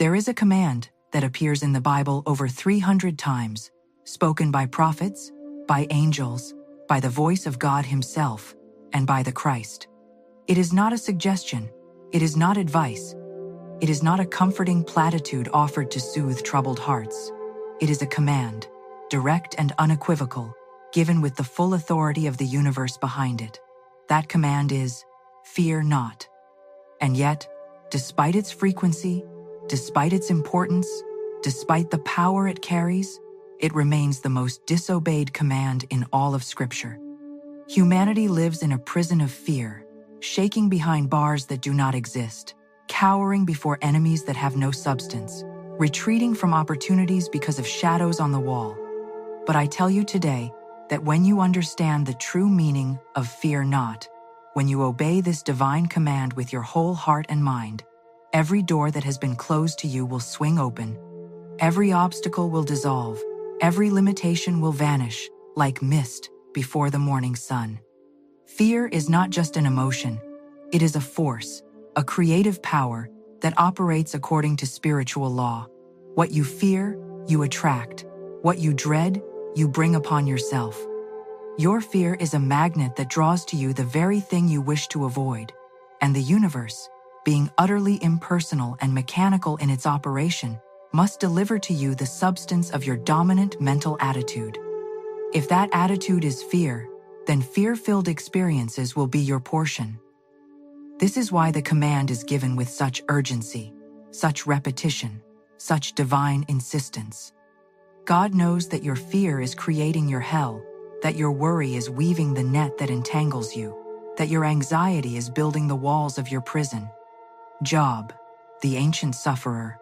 There is a command that appears in the Bible over 300 times, spoken by prophets, by angels, by the voice of God Himself, and by the Christ. It is not a suggestion. It is not advice. It is not a comforting platitude offered to soothe troubled hearts. It is a command, direct and unequivocal, given with the full authority of the universe behind it. That command is, fear not. And yet, despite its frequency, despite its importance, despite the power it carries, it remains the most disobeyed command in all of Scripture. Humanity lives in a prison of fear, shaking behind bars that do not exist, cowering before enemies that have no substance, retreating from opportunities because of shadows on the wall. But I tell you today that when you understand the true meaning of fear not, when you obey this divine command with your whole heart and mind, every door that has been closed to you will swing open. Every obstacle will dissolve. Every limitation will vanish like mist before the morning sun. Fear is not just an emotion. It is a force, a creative power that operates according to spiritual law. What you fear, you attract. What you dread, you bring upon yourself. Your fear is a magnet that draws to you the very thing you wish to avoid. And the universe, being utterly impersonal and mechanical in its operation, must deliver to you the substance of your dominant mental attitude. If that attitude is fear, then fear-filled experiences will be your portion. This is why the command is given with such urgency, such repetition, such divine insistence. God knows that your fear is creating your hell, that your worry is weaving the net that entangles you, that your anxiety is building the walls of your prison. Job, the ancient sufferer,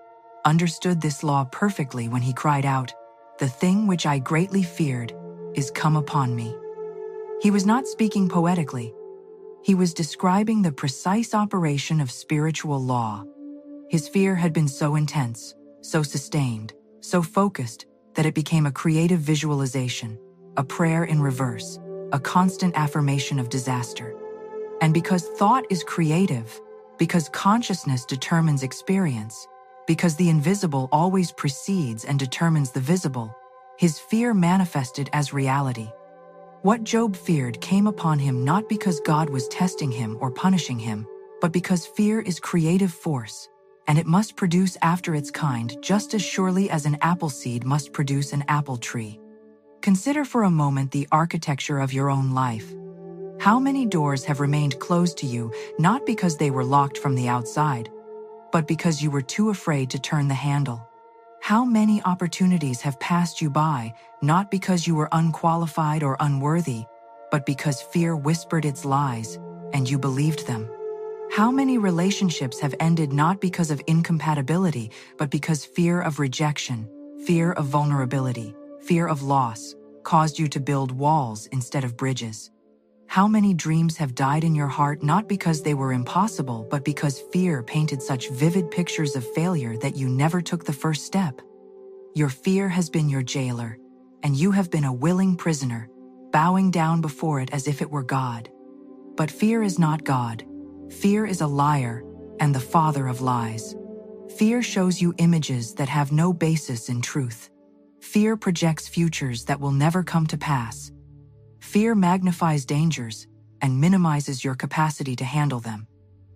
understood this law perfectly when he cried out, "The thing which I greatly feared is come upon me." He was not speaking poetically. He was describing the precise operation of spiritual law. His fear had been so intense, so sustained, so focused, that it became a creative visualization, a prayer in reverse, a constant affirmation of disaster. And because thought is creative, because consciousness determines experience, because the invisible always precedes and determines the visible, his fear manifested as reality. What Job feared came upon him not because God was testing him or punishing him, but because fear is creative force, and it must produce after its kind just as surely as an apple seed must produce an apple tree. Consider for a moment the architecture of your own life. How many doors have remained closed to you not because they were locked from the outside, but because you were too afraid to turn the handle? How many opportunities have passed you by, not because you were unqualified or unworthy, but because fear whispered its lies, and you believed them? How many relationships have ended not because of incompatibility, but because fear of rejection, fear of vulnerability, fear of loss, caused you to build walls instead of bridges? How many dreams have died in your heart not because they were impossible, but because fear painted such vivid pictures of failure that you never took the first step? Your fear has been your jailer, and you have been a willing prisoner, bowing down before it as if it were God. But fear is not God. Fear is a liar and the father of lies. Fear shows you images that have no basis in truth. Fear projects futures that will never come to pass. Fear magnifies dangers and minimizes your capacity to handle them.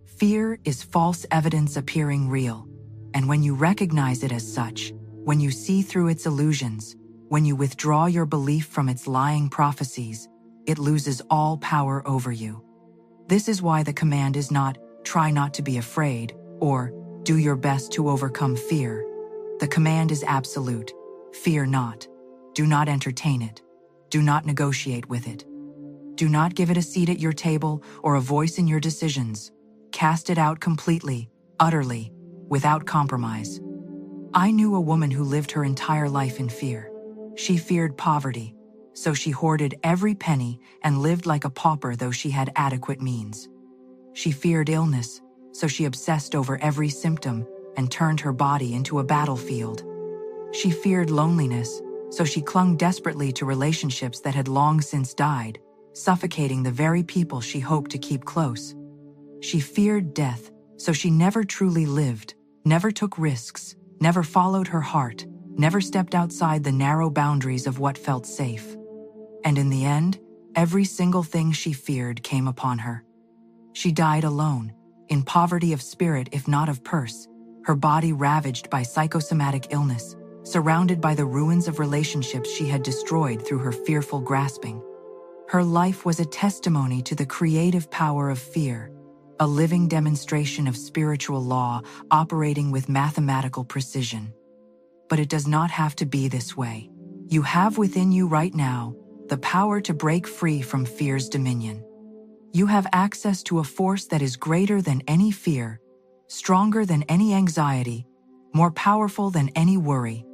Fear is false evidence appearing real, and when you recognize it as such, when you see through its illusions, when you withdraw your belief from its lying prophecies, it loses all power over you. This is why the command is not, "Try not to be afraid," or "Do your best to overcome fear." The command is absolute. Fear not. Do not entertain it. Do not negotiate with it. Do not give it a seat at your table or a voice in your decisions. Cast it out completely, utterly, without compromise. I knew a woman who lived her entire life in fear. She feared poverty, so she hoarded every penny and lived like a pauper though she had adequate means. She feared illness, so she obsessed over every symptom and turned her body into a battlefield. She feared loneliness, so she clung desperately to relationships that had long since died, suffocating the very people she hoped to keep close. She feared death, so she never truly lived, never took risks, never followed her heart, never stepped outside the narrow boundaries of what felt safe. And in the end, every single thing she feared came upon her. She died alone, in poverty of spirit if not of purse, her body ravaged by psychosomatic illness, surrounded by the ruins of relationships she had destroyed through her fearful grasping. Her life was a testimony to the creative power of fear, a living demonstration of spiritual law operating with mathematical precision. But it does not have to be this way. You have within you right now the power to break free from fear's dominion. You have access to a force that is greater than any fear, stronger than any anxiety, more powerful than any worry.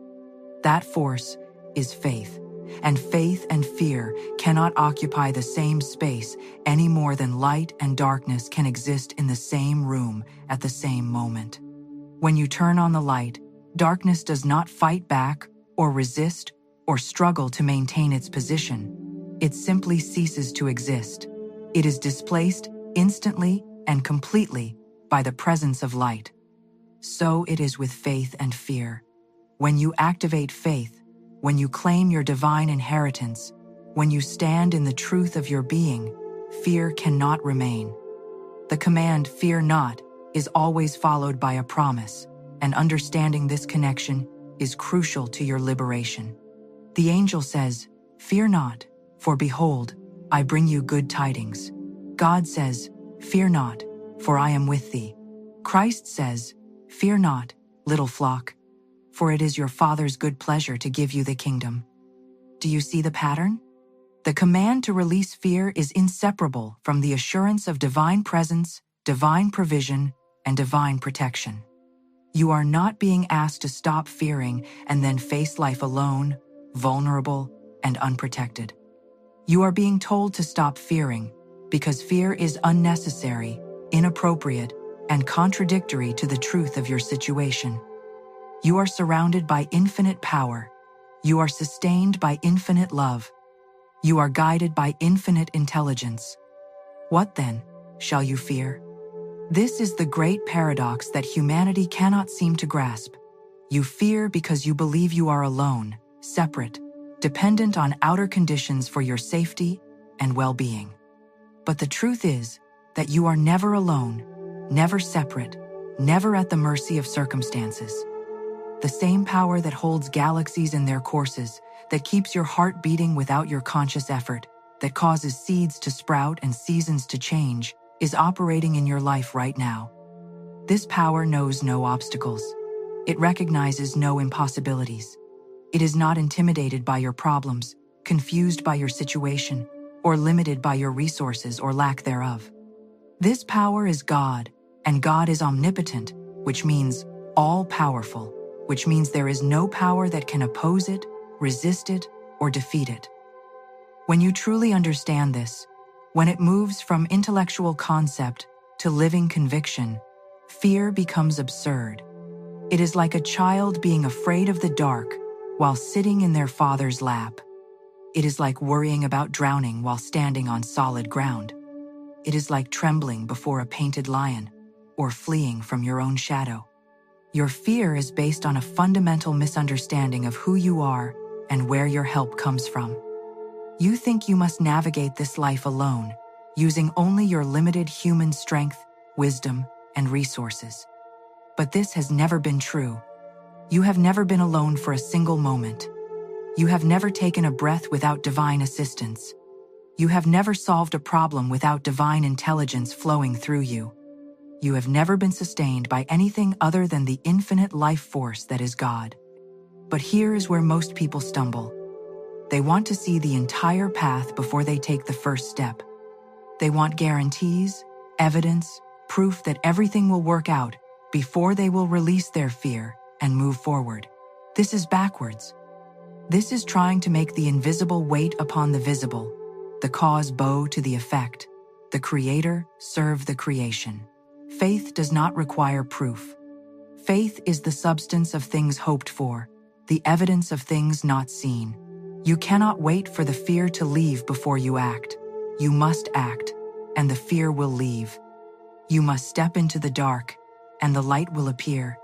That force is faith, and faith and fear cannot occupy the same space any more than light and darkness can exist in the same room at the same moment. When you turn on the light, darkness does not fight back or resist or struggle to maintain its position. It simply ceases to exist. It is displaced instantly and completely by the presence of light. So it is with faith and fear. When you activate faith, when you claim your divine inheritance, when you stand in the truth of your being, fear cannot remain. The command, "Fear not," is always followed by a promise, and understanding this connection is crucial to your liberation. The angel says, "Fear not, for behold, I bring you good tidings." God says, "Fear not, for I am with thee." Christ says, "Fear not, little flock, for it is your Father's good pleasure to give you the kingdom." Do you see the pattern? The command to release fear is inseparable from the assurance of divine presence, divine provision, and divine protection. You are not being asked to stop fearing and then face life alone, vulnerable, and unprotected. You are being told to stop fearing because fear is unnecessary, inappropriate, and contradictory to the truth of your situation. You are surrounded by infinite power. You are sustained by infinite love. You are guided by infinite intelligence. What then shall you fear? This is the great paradox that humanity cannot seem to grasp. You fear because you believe you are alone, separate, dependent on outer conditions for your safety and well-being. But the truth is that you are never alone, never separate, never at the mercy of circumstances. The same power that holds galaxies in their courses, that keeps your heart beating without your conscious effort, that causes seeds to sprout and seasons to change, is operating in your life right now. This power knows no obstacles. It recognizes no impossibilities. It is not intimidated by your problems, confused by your situation, or limited by your resources or lack thereof. This power is God, and God is omnipotent, which means all-powerful, which means there is no power that can oppose it, resist it, or defeat it. When you truly understand this, when it moves from intellectual concept to living conviction, fear becomes absurd. It is like a child being afraid of the dark while sitting in their father's lap. It is like worrying about drowning while standing on solid ground. It is like trembling before a painted lion or fleeing from your own shadow. Your fear is based on a fundamental misunderstanding of who you are and where your help comes from. You think you must navigate this life alone, using only your limited human strength, wisdom, and resources. But this has never been true. You have never been alone for a single moment. You have never taken a breath without divine assistance. You have never solved a problem without divine intelligence flowing through you. You have never been sustained by anything other than the infinite life force that is God. But here is where most people stumble. They want to see the entire path before they take the first step. They want guarantees, evidence, proof that everything will work out before they will release their fear and move forward. This is backwards. This is trying to make the invisible wait upon the visible, the cause bow to the effect, the creator serve the creation. Faith does not require proof. Faith is the substance of things hoped for, the evidence of things not seen. You cannot wait for the fear to leave before you act. You must act, and the fear will leave. You must step into the dark, and the light will appear.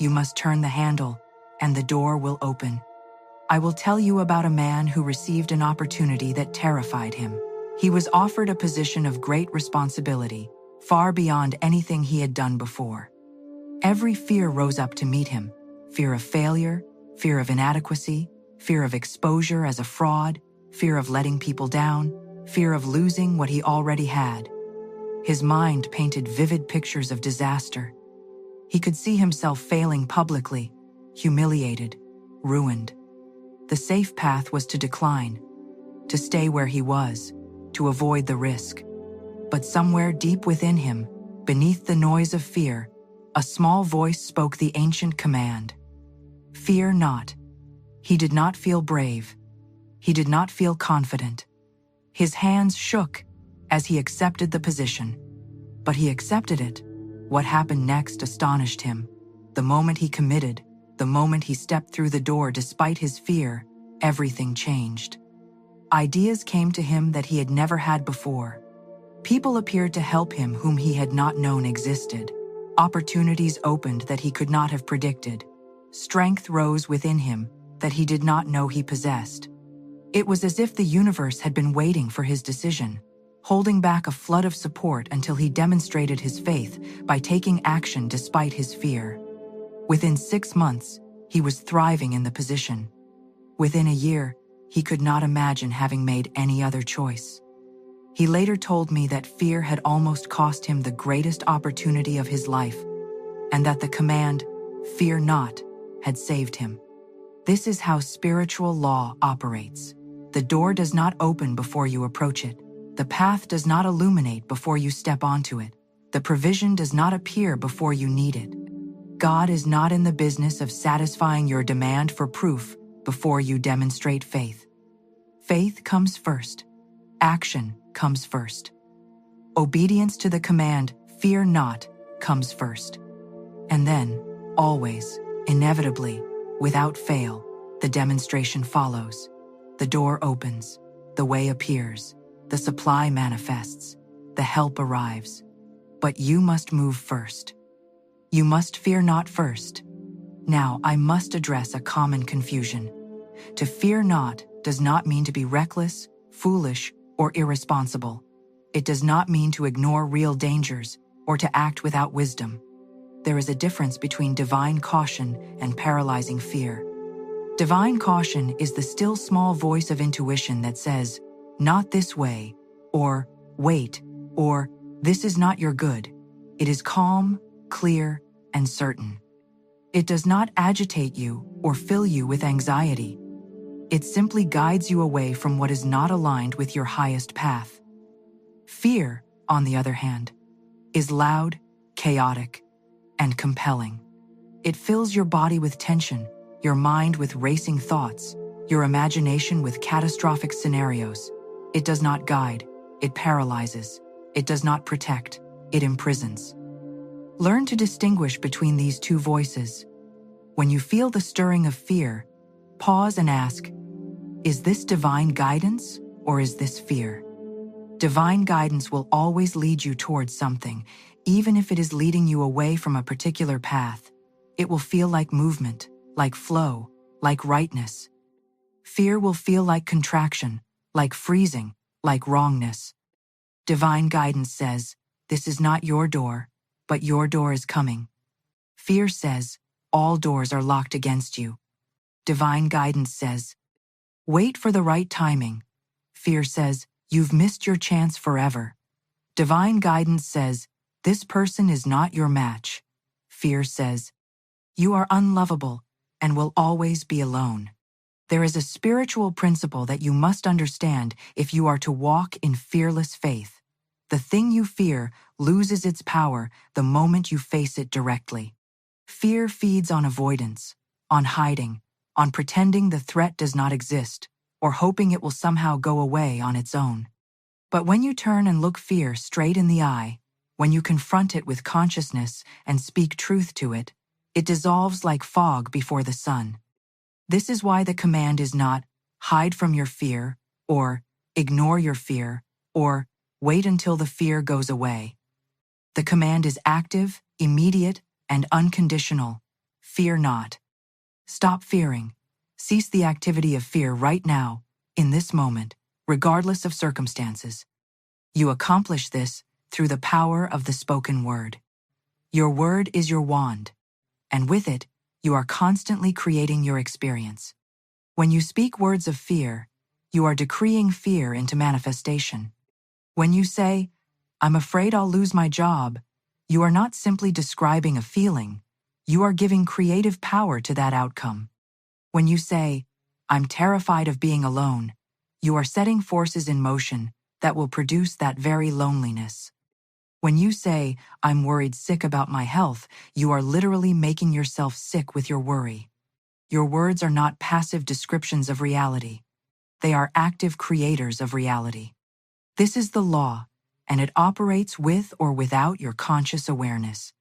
You must turn the handle, and the door will open. I will tell you about a man who received an opportunity that terrified him. He was offered a position of great responsibility, far beyond anything he had done before. Every fear rose up to meet him: fear of failure, fear of inadequacy, fear of exposure as a fraud, fear of letting people down, fear of losing what he already had. His mind painted vivid pictures of disaster. He could see himself failing publicly, humiliated, ruined. The safe path was to decline, to stay where he was, to avoid the risk. But somewhere deep within him, beneath the noise of fear, a small voice spoke the ancient command: "Fear not." He did not feel brave. He did not feel confident. His hands shook as he accepted the position. But he accepted it. What happened next astonished him. The moment he committed, the moment he stepped through the door despite his fear, everything changed. Ideas came to him that he had never had before. People appeared to help him whom he had not known existed. Opportunities opened that he could not have predicted. Strength rose within him that he did not know he possessed. It was as if the universe had been waiting for his decision, holding back a flood of support until he demonstrated his faith by taking action despite his fear. Within 6 months, he was thriving in the position. Within a year, he could not imagine having made any other choice. He later told me that fear had almost cost him the greatest opportunity of his life, and that the command, "Fear not," had saved him. This is how spiritual law operates. The door does not open before you approach it. The path does not illuminate before you step onto it. The provision does not appear before you need it. God is not in the business of satisfying your demand for proof before you demonstrate faith. Faith comes first. Action comes first. Obedience to the command, "Fear not," comes first. And then, always, inevitably, without fail, the demonstration follows. The door opens, the way appears, the supply manifests, the help arrives. But you must move first. You must fear not first. Now, I must address a common confusion. To fear not does not mean to be reckless, foolish, or irresponsible. It does not mean to ignore real dangers or to act without wisdom. There is a difference between divine caution and paralyzing fear. Divine caution is the still small voice of intuition that says, "Not this way," or "Wait," or "This is not your good." It is calm, clear, and certain. It does not agitate you or fill you with anxiety. It simply guides you away from what is not aligned with your highest path. Fear, on the other hand, is loud, chaotic, and compelling. It fills your body with tension, your mind with racing thoughts, your imagination with catastrophic scenarios. It does not guide, it paralyzes. It does not protect, it imprisons. Learn to distinguish between these two voices. When you feel the stirring of fear, pause and ask, is this divine guidance or is this fear? Divine guidance will always lead you towards something, even if it is leading you away from a particular path. It will feel like movement, like flow, like rightness. Fear will feel like contraction, like freezing, like wrongness. Divine guidance says, this is not your door, but your door is coming. Fear says, all doors are locked against you. Divine guidance says, wait for the right timing. Fear says, you've missed your chance forever. Divine guidance says, this person is not your match. Fear says, you are unlovable and will always be alone. There is a spiritual principle that you must understand if you are to walk in fearless faith. The thing you fear loses its power the moment you face it directly. Fear feeds on avoidance, on hiding, on pretending the threat does not exist, or hoping it will somehow go away on its own. But when you turn and look fear straight in the eye, when you confront it with consciousness and speak truth to it, it dissolves like fog before the sun. This is why the command is not, hide from your fear, or ignore your fear, or wait until the fear goes away. The command is active, immediate, and unconditional. fear not. Stop fearing. Cease the activity of fear right now, in this moment, regardless of circumstances. You accomplish this through the power of the spoken word. Your word is your wand, and with it, you are constantly creating your experience. When you speak words of fear, you are decreeing fear into manifestation. When you say, "I'm afraid I'll lose my job," you are not simply describing a feeling, you are giving creative power to that outcome. When you say, "I'm terrified of being alone," you are setting forces in motion that will produce that very loneliness. When you say, "I'm worried sick about my health," you are literally making yourself sick with your worry. Your words are not passive descriptions of reality. They are active creators of reality. This is the law, and it operates with or without your conscious awareness.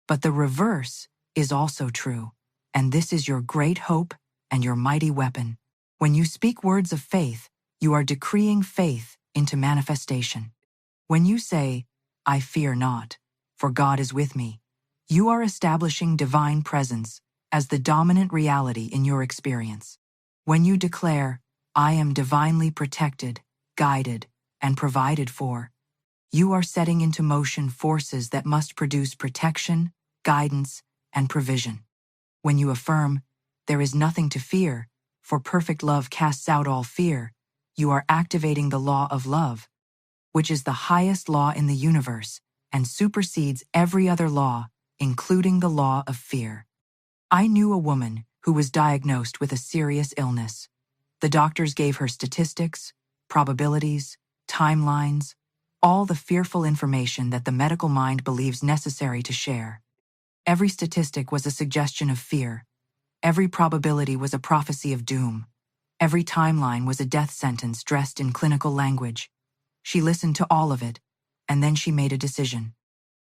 But the reverse is also true, and this is your great hope and your mighty weapon. When you speak words of faith, you are decreeing faith into manifestation. When you say, "I fear not, for God is with me," you are establishing divine presence as the dominant reality in your experience. When you declare, "I am divinely protected, guided, and provided for," you are setting into motion forces that must produce protection, guidance, and provision. When you affirm, "There is nothing to fear, for perfect love casts out all fear," you are activating the law of love, which is the highest law in the universe and supersedes every other law, including the law of fear. I knew a woman who was diagnosed with a serious illness. The doctors gave her statistics, probabilities, timelines, all the fearful information that the medical mind believes necessary to share. Every statistic was a suggestion of fear. Every probability was a prophecy of doom. Every timeline was a death sentence dressed in clinical language. She listened to all of it, and then she made a decision.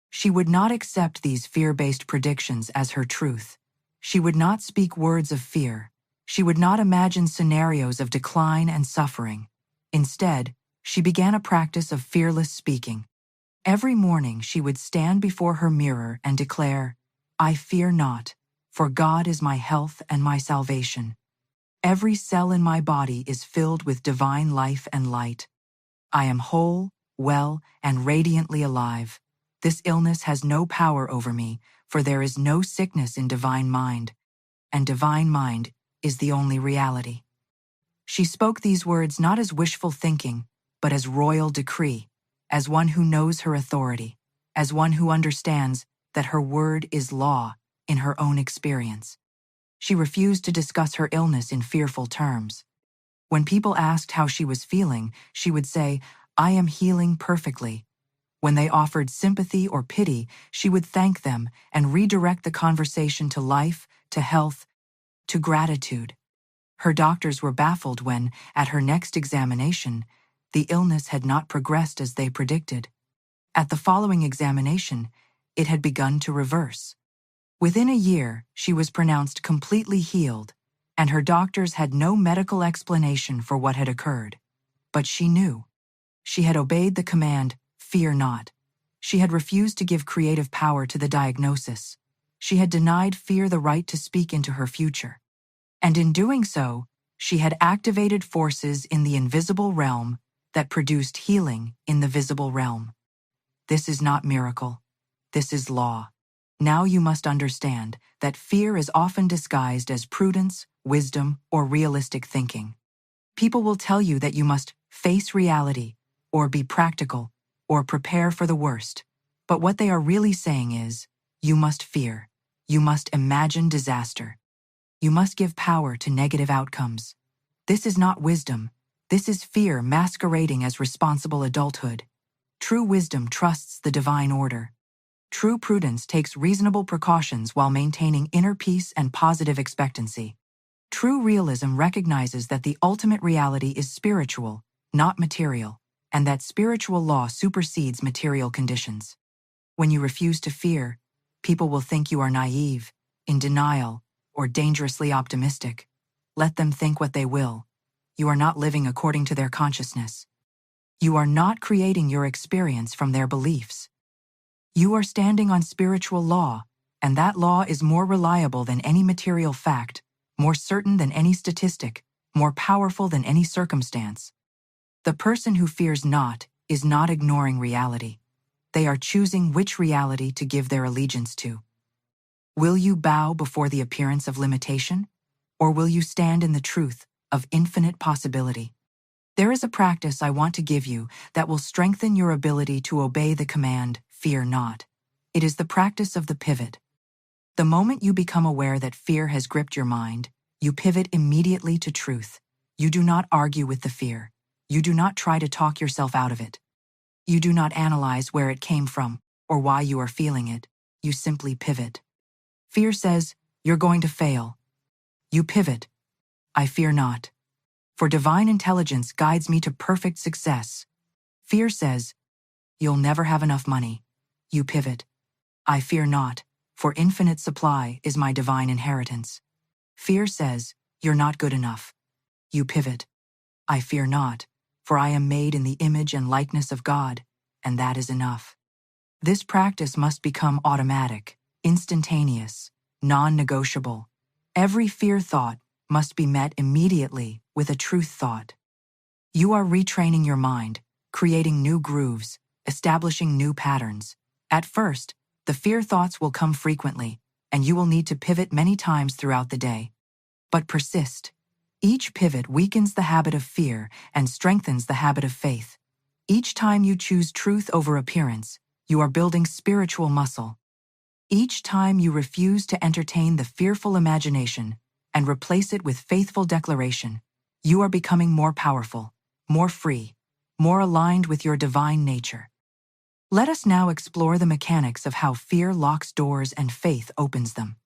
She would not accept these fear-based predictions as her truth. She would not speak words of fear. She would not imagine scenarios of decline and suffering. Instead, she began a practice of fearless speaking. Every morning she would stand before her mirror and declare, "I fear not, for God is my health and my salvation. Every cell in my body is filled with divine life and light. I am whole, well, and radiantly alive. This illness has no power over me, for there is no sickness in divine mind, and divine mind is the only reality." She spoke these words not as wishful thinking, but as royal decree, as one who knows her authority, as one who understands that her word is law in her own experience. She refused to discuss her illness in fearful terms. When people asked how she was feeling, she would say, "I am healing perfectly." When they offered sympathy or pity, she would thank them and redirect the conversation to life, to health, to gratitude. Her doctors were baffled when, at her next examination, the illness had not progressed as they predicted. At the following examination, it had begun to reverse. Within a year, she was pronounced completely healed, and her doctors had no medical explanation for what had occurred. But she knew. She had obeyed the command, "Fear not." She had refused to give creative power to the diagnosis. She had denied fear the right to speak into her future. And in doing so, she had activated forces in the invisible realm that produced healing in the visible realm. This is not miracle. This is law. Now you must understand that fear is often disguised as prudence, wisdom, or realistic thinking. People will tell you that you must face reality, or be practical, or prepare for the worst. But what they are really saying is, you must fear. You must imagine disaster. You must give power to negative outcomes. This is not wisdom. This is fear masquerading as responsible adulthood. True wisdom trusts the divine order. True prudence takes reasonable precautions while maintaining inner peace and positive expectancy. True realism recognizes that the ultimate reality is spiritual, not material, and that spiritual law supersedes material conditions. When you refuse to fear, people will think you are naive, in denial, or dangerously optimistic. Let them think what they will. You are not living according to their consciousness. You are not creating your experience from their beliefs. You are standing on spiritual law, And that law is more reliable than any material fact, more certain than any statistic, more powerful than any circumstance. The person who fears not is not ignoring reality. They are choosing which reality to give their allegiance to. Will you bow before the appearance of limitation, or will you stand in the truth of infinite possibility? There is a practice I want to give you that will strengthen your ability to obey the command, fear not. It is the practice of the pivot. The moment you become aware that fear has gripped your mind, you pivot immediately to truth. You do not argue with the fear. You do not try to talk yourself out of it. You do not analyze where it came from or why you are feeling it. You simply pivot. Fear says, you're going to fail. You pivot. I fear not. For divine intelligence guides me to perfect success. Fear says, you'll never have enough money. You pivot. I fear not, for infinite supply is my divine inheritance. Fear says, you're not good enough. You pivot. I fear not, for I am made in the image and likeness of God, and that is enough. This practice must become automatic, instantaneous, non-negotiable. Every fear thought must be met immediately with a truth thought. You are retraining your mind, creating new grooves, establishing new patterns. At first, the fear thoughts will come frequently, and you will need to pivot many times throughout the day. But persist. Each pivot weakens the habit of fear and strengthens the habit of faith. Each time you choose truth over appearance, you are building spiritual muscle. Each time you refuse to entertain the fearful imagination and replace it with faithful declaration, you are becoming more powerful, more free, more aligned with your divine nature. Let us now explore the mechanics of how fear locks doors and faith opens them.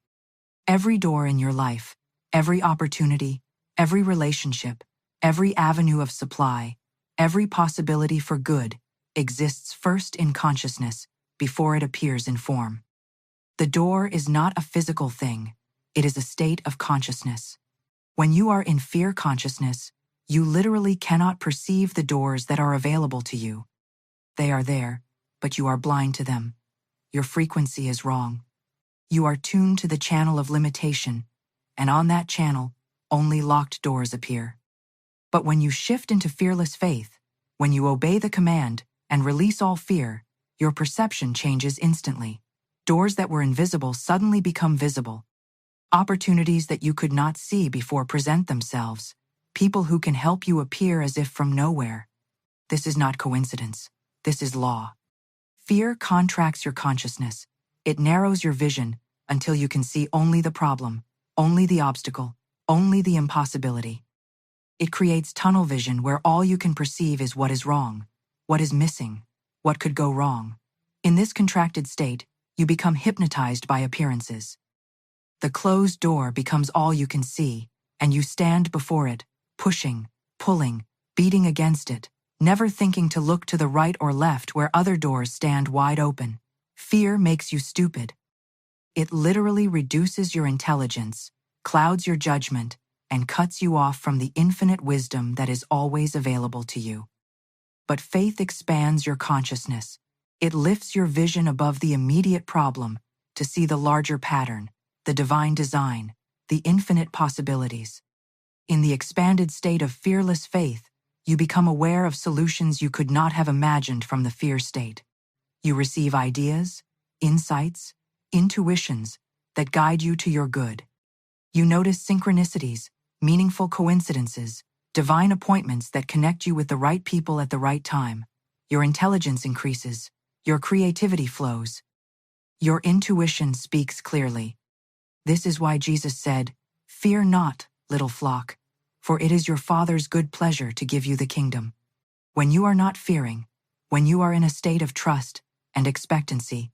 Every door in your life, every opportunity, every relationship, every avenue of supply, every possibility for good exists first in consciousness before it appears in form. The door is not a physical thing, it is a state of consciousness. When you are in fear consciousness, you literally cannot perceive the doors that are available to you. They are there, but you are blind to them. Your frequency is wrong. You are tuned to the channel of limitation, and on that channel, only locked doors appear. But when you shift into fearless faith, when you obey the command and release all fear, your perception changes instantly. Doors that were invisible suddenly become visible. Opportunities that you could not see before present themselves. People who can help you appear as if from nowhere. This is not coincidence. This is law. Fear contracts your consciousness. It narrows your vision until you can see only the problem, only the obstacle, only the impossibility. It creates tunnel vision where all you can perceive is what is wrong, what is missing, what could go wrong. In this contracted state, you become hypnotized by appearances. The closed door becomes all you can see, and you stand before it, pushing, pulling, beating against it, never thinking to look to the right or left where other doors stand wide open. Fear makes you stupid. It literally reduces your intelligence, clouds your judgment, and cuts you off from the infinite wisdom that is always available to you. But faith expands your consciousness. It lifts your vision above the immediate problem to see the larger pattern, the divine design, the infinite possibilities. In the expanded state of fearless faith, you become aware of solutions you could not have imagined from the fear state. You receive ideas, insights, intuitions that guide you to your good. You notice synchronicities, meaningful coincidences, divine appointments that connect you with the right people at the right time. Your intelligence increases. Your creativity flows. Your intuition speaks clearly. This is why Jesus said, "Fear not, little flock, for it is your Father's good pleasure to give you the kingdom." When you are not fearing, when you are in a state of trust and expectancy,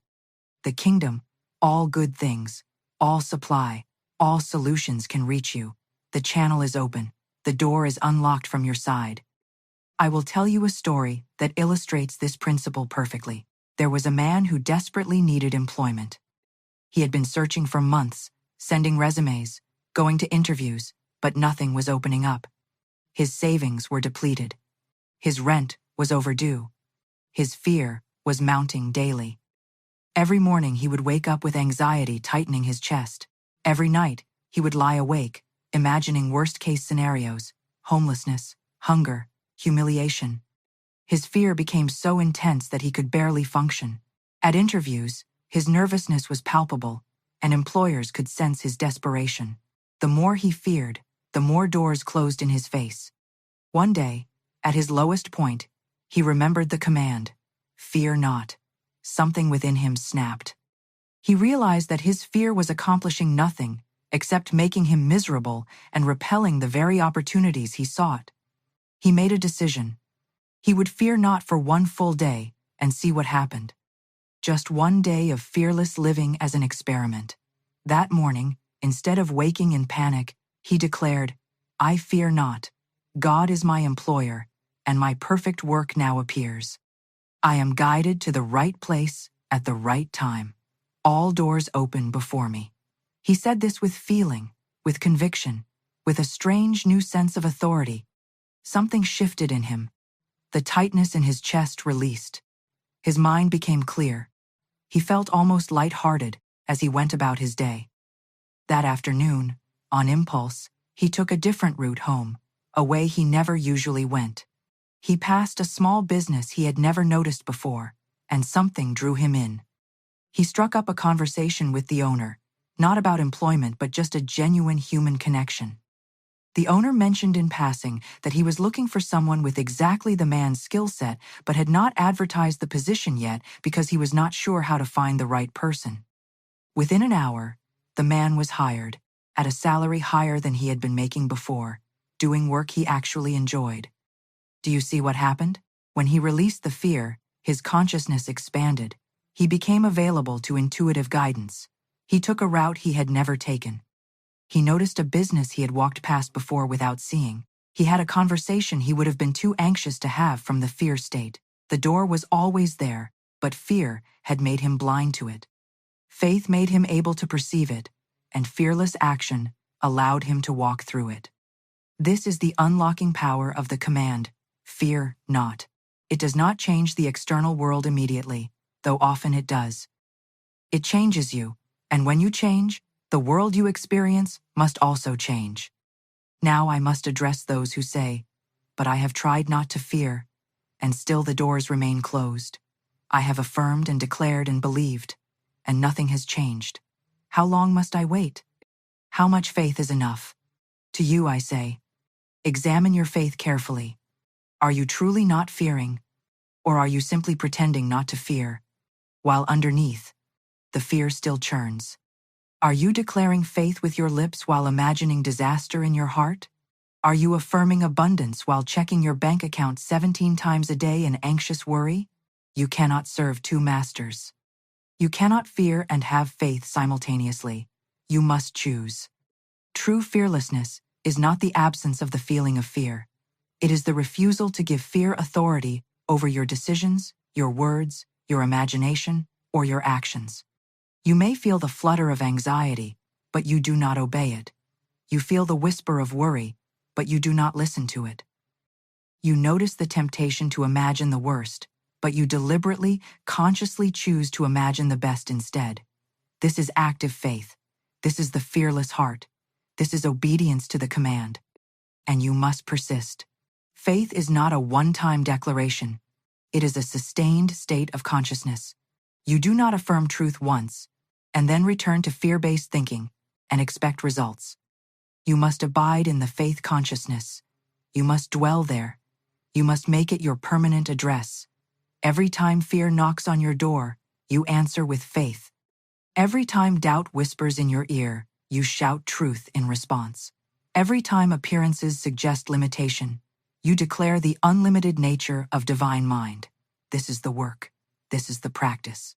the kingdom, all good things, all supply, all solutions can reach you. The channel is open. The door is unlocked from your side. I will tell you a story that illustrates this principle perfectly. There was a man who desperately needed employment. He had been searching for months, sending resumes, going to interviews, but nothing was opening up. His savings were depleted. His rent was overdue. His fear was mounting daily. Every morning he would wake up with anxiety tightening his chest. Every night he would lie awake, imagining worst-case scenarios: homelessness, hunger, humiliation. His fear became so intense that he could barely function. At interviews, his nervousness was palpable, and employers could sense his desperation. The more he feared, the more doors closed in his face. One day, at his lowest point, he remembered the command, "Fear not." Something within him snapped. He realized that his fear was accomplishing nothing except making him miserable and repelling the very opportunities he sought. He made a decision. He would fear not for one full day and see what happened. Just one day of fearless living as an experiment. That morning, instead of waking in panic, he declared, "I fear not. God is my employer, and my perfect work now appears. I am guided to the right place at the right time. All doors open before me." He said this with feeling, with conviction, with a strange new sense of authority. Something shifted in him. The tightness in his chest released. His mind became clear. He felt almost light-hearted as he went about his day. That afternoon, on impulse, he took a different route home, a way he never usually went. He passed a small business he had never noticed before, and something drew him in. He struck up a conversation with the owner, not about employment but just a genuine human connection. The owner mentioned in passing that he was looking for someone with exactly the man's skill set but had not advertised the position yet because he was not sure how to find the right person. Within an hour, the man was hired, at a salary higher than he had been making before, doing work he actually enjoyed. Do you see what happened? When he released the fear, his consciousness expanded. He became available to intuitive guidance. He took a route he had never taken. He noticed a business he had walked past before without seeing. He had a conversation he would have been too anxious to have from the fear state. The door was always there, but fear had made him blind to it. Faith made him able to perceive it, and fearless action allowed him to walk through it. This is the unlocking power of the command, "Fear not." It does not change the external world immediately, though often it does. It changes you, and when you change, the world you experience must also change. Now I must address those who say, "But I have tried not to fear, and still the doors remain closed. I have affirmed and declared and believed, and nothing has changed. How long must I wait? How much faith is enough?" To you I say, examine your faith carefully. Are you truly not fearing, or are you simply pretending not to fear, while underneath, the fear still churns? Are you declaring faith with your lips while imagining disaster in your heart? Are you affirming abundance while checking your bank account 17 times a day in anxious worry? You cannot serve two masters. You cannot fear and have faith simultaneously. You must choose. True fearlessness is not the absence of the feeling of fear. It is the refusal to give fear authority over your decisions, your words, your imagination, or your actions. You may feel the flutter of anxiety, but you do not obey it. You feel the whisper of worry, but you do not listen to it. You notice the temptation to imagine the worst, but you deliberately, consciously choose to imagine the best instead. This is active faith. This is the fearless heart. This is obedience to the command. And you must persist. Faith is not a one-time declaration. It is a sustained state of consciousness. You do not affirm truth once, and then return to fear-based thinking and expect results. You must abide in the faith consciousness. You must dwell there. You must make it your permanent address. Every time fear knocks on your door, you answer with faith. Every time doubt whispers in your ear, you shout truth in response. Every time appearances suggest limitation, you declare the unlimited nature of divine mind. This is the work. This is the practice.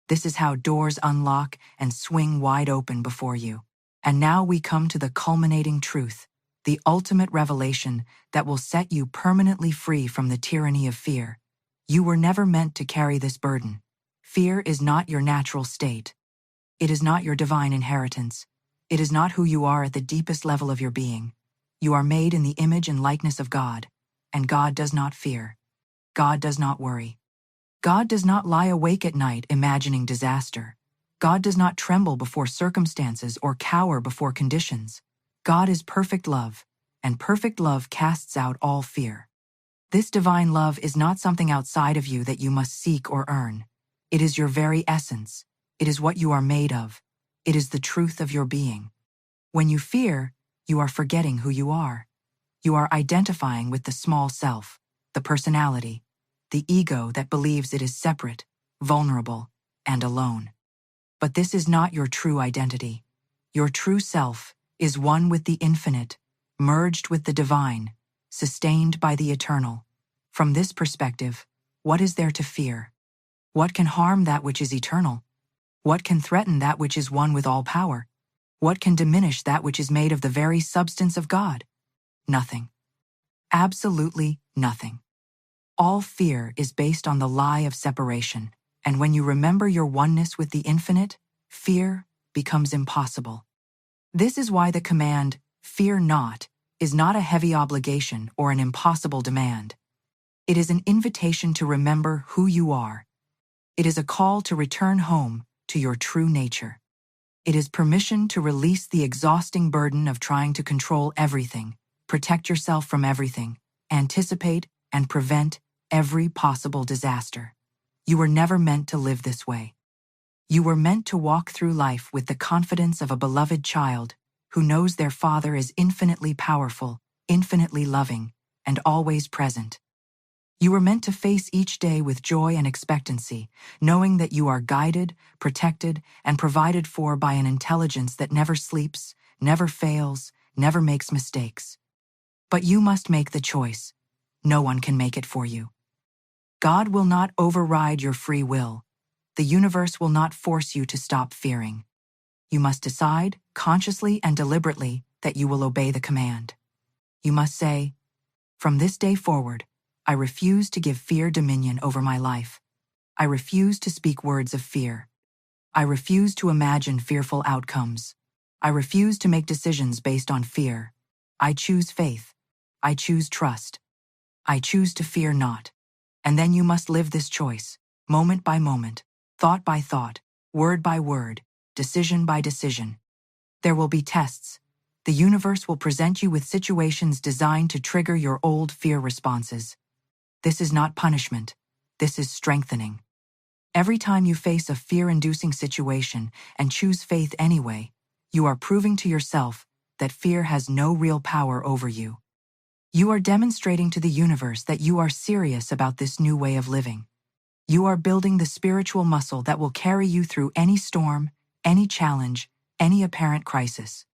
This is how doors unlock and swing wide open before you. And now we come to the culminating truth, the ultimate revelation that will set you permanently free from the tyranny of fear. You were never meant to carry this burden. Fear is not your natural state. It is not your divine inheritance. It is not who you are at the deepest level of your being. You are made in the image and likeness of God, and God does not fear. God does not worry. God does not lie awake at night imagining disaster. God does not tremble before circumstances or cower before conditions. God is perfect love, and perfect love casts out all fear. This divine love is not something outside of you that you must seek or earn. It is your very essence. It is what you are made of. It is the truth of your being. When you fear, you are forgetting who you are. You are identifying with the small self, the personality, the ego that believes it is separate, vulnerable, and alone. But this is not your true identity. Your true self is one with the infinite, merged with the divine, sustained by the eternal. From this perspective, what is there to fear? What can harm that which is eternal? What can threaten that which is one with all power? What can diminish that which is made of the very substance of God? Nothing. Absolutely nothing. All fear is based on the lie of separation, and when you remember your oneness with the infinite, fear becomes impossible. This is why the command, "Fear not," is not a heavy obligation or an impossible demand. It is an invitation to remember who you are. It is a call to return home to your true nature. It is permission to release the exhausting burden of trying to control everything, protect yourself from everything, anticipate and prevent every possible disaster. You were never meant to live this way. You were meant to walk through life with the confidence of a beloved child who knows their father is infinitely powerful, infinitely loving, and always present. You were meant to face each day with joy and expectancy, knowing that you are guided, protected, and provided for by an intelligence that never sleeps, never fails, never makes mistakes. But you must make the choice. No one can make it for you. God will not override your free will. The universe will not force you to stop fearing. You must decide, consciously and deliberately, that you will obey the command. You must say, "From this day forward, I refuse to give fear dominion over my life. I refuse to speak words of fear. I refuse to imagine fearful outcomes. I refuse to make decisions based on fear. I choose faith. I choose trust. I choose to fear not." And then you must live this choice, moment by moment, thought by thought, word by word, decision by decision. There will be tests. The universe will present you with situations designed to trigger your old fear responses. This is not punishment. This is strengthening. Every time you face a fear-inducing situation and choose faith anyway, you are proving to yourself that fear has no real power over you. You are demonstrating to the universe that you are serious about this new way of living. You are building the spiritual muscle that will carry you through any storm, any challenge, any apparent crisis.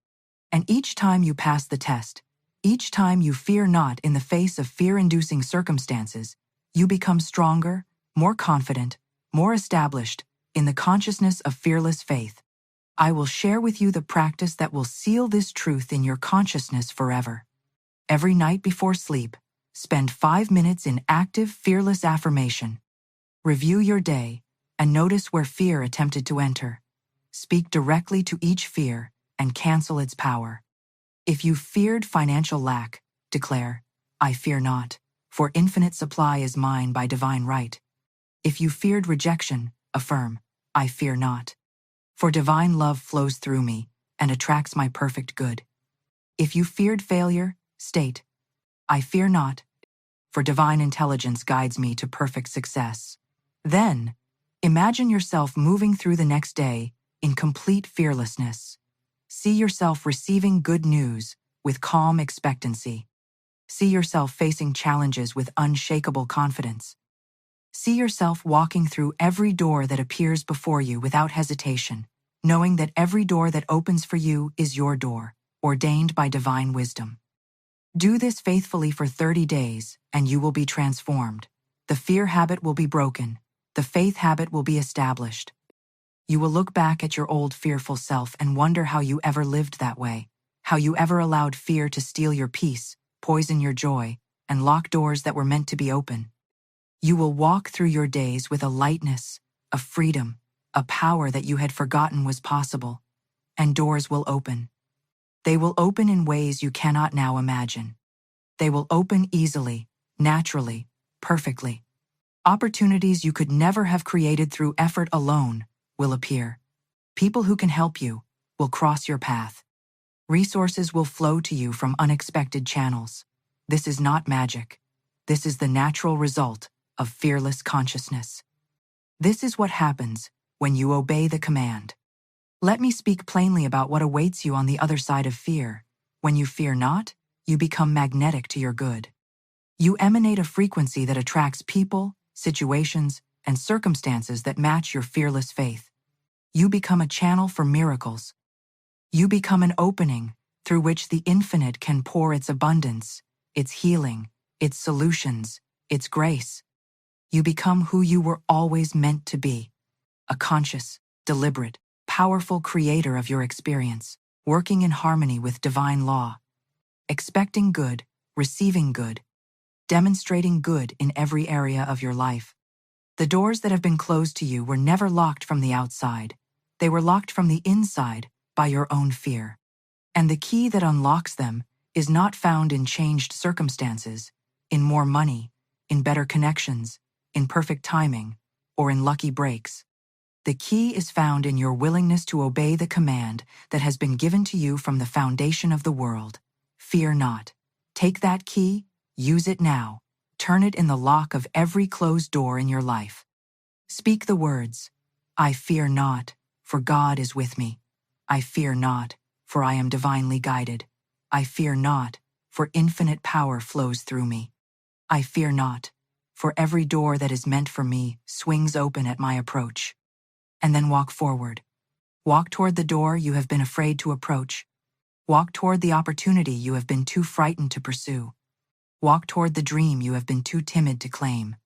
And each time you pass the test, each time you fear not in the face of fear-inducing circumstances, you become stronger, more confident, more established in the consciousness of fearless faith. I will share with you the practice that will seal this truth in your consciousness forever. Every night before sleep, spend 5 minutes in active, fearless affirmation. Review your day and notice where fear attempted to enter. Speak directly to each fear and cancel its power. If you feared financial lack, declare, "I fear not, for infinite supply is mine by divine right." If you feared rejection, affirm, "I fear not, for divine love flows through me and attracts my perfect good." If you feared failure, state, "I fear not, for divine intelligence guides me to perfect success." Then, imagine yourself moving through the next day in complete fearlessness. See yourself receiving good news with calm expectancy. See yourself facing challenges with unshakable confidence. See yourself walking through every door that appears before you without hesitation, knowing that every door that opens for you is your door, ordained by divine wisdom. Do this faithfully for 30 days, and you will be transformed. The fear habit will be broken. The faith habit will be established. You will look back at your old fearful self and wonder how you ever lived that way, how you ever allowed fear to steal your peace, poison your joy, and lock doors that were meant to be open. You will walk through your days with a lightness, a freedom, a power that you had forgotten was possible, and doors will open. They will open in ways you cannot now imagine. They will open easily, naturally, perfectly. Opportunities you could never have created through effort alone will appear. People who can help you will cross your path. Resources will flow to you from unexpected channels. This is not magic. This is the natural result of fearless consciousness. This is what happens when you obey the command. Let me speak plainly about what awaits you on the other side of fear. When you fear not, you become magnetic to your good. You emanate a frequency that attracts people, situations, and circumstances that match your fearless faith. You become a channel for miracles. You become an opening through which the infinite can pour its abundance, its healing, its solutions, its grace. You become who you were always meant to be, a conscious, deliberate, powerful creator of your experience, working in harmony with divine law, expecting good, receiving good, demonstrating good in every area of your life. The doors that have been closed to you were never locked from the outside. They were locked from the inside by your own fear. And the key that unlocks them is not found in changed circumstances, in more money, in better connections, in perfect timing, or in lucky breaks. The key is found in your willingness to obey the command that has been given to you from the foundation of the world. Fear not. Take that key, use it now. Turn it in the lock of every closed door in your life. Speak the words, I fear not, for God is with me. I fear not, for I am divinely guided. I fear not, for infinite power flows through me. I fear not, for every door that is meant for me swings open at my approach. And then walk forward. Walk toward the door you have been afraid to approach. Walk toward the opportunity you have been too frightened to pursue. Walk toward the dream you have been too timid to claim.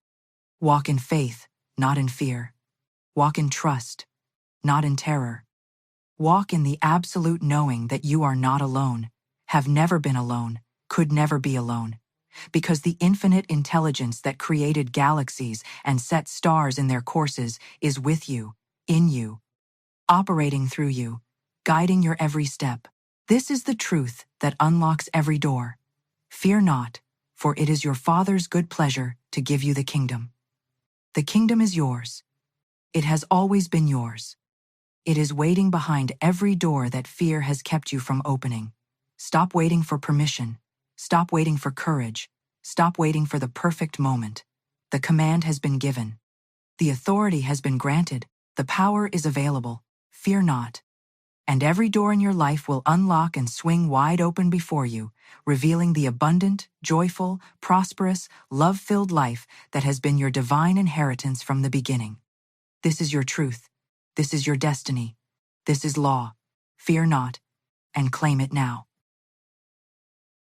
Walk in faith, not in fear. Walk in trust, not in terror. Walk in the absolute knowing that you are not alone, have never been alone, could never be alone, because the infinite intelligence that created galaxies and set stars in their courses is with you, in you, operating through you, guiding your every step. This is the truth that unlocks every door. Fear not, for it is your Father's good pleasure to give you the kingdom. The kingdom is yours. It has always been yours. It is waiting behind every door that fear has kept you from opening. Stop waiting for permission. Stop waiting for courage. Stop waiting for the perfect moment. The command has been given. The authority has been granted. The power is available. Fear not. And every door in your life will unlock and swing wide open before you, revealing the abundant, joyful, prosperous, love-filled life that has been your divine inheritance from the beginning. This is your truth. This is your destiny. This is law. Fear not, and claim it now.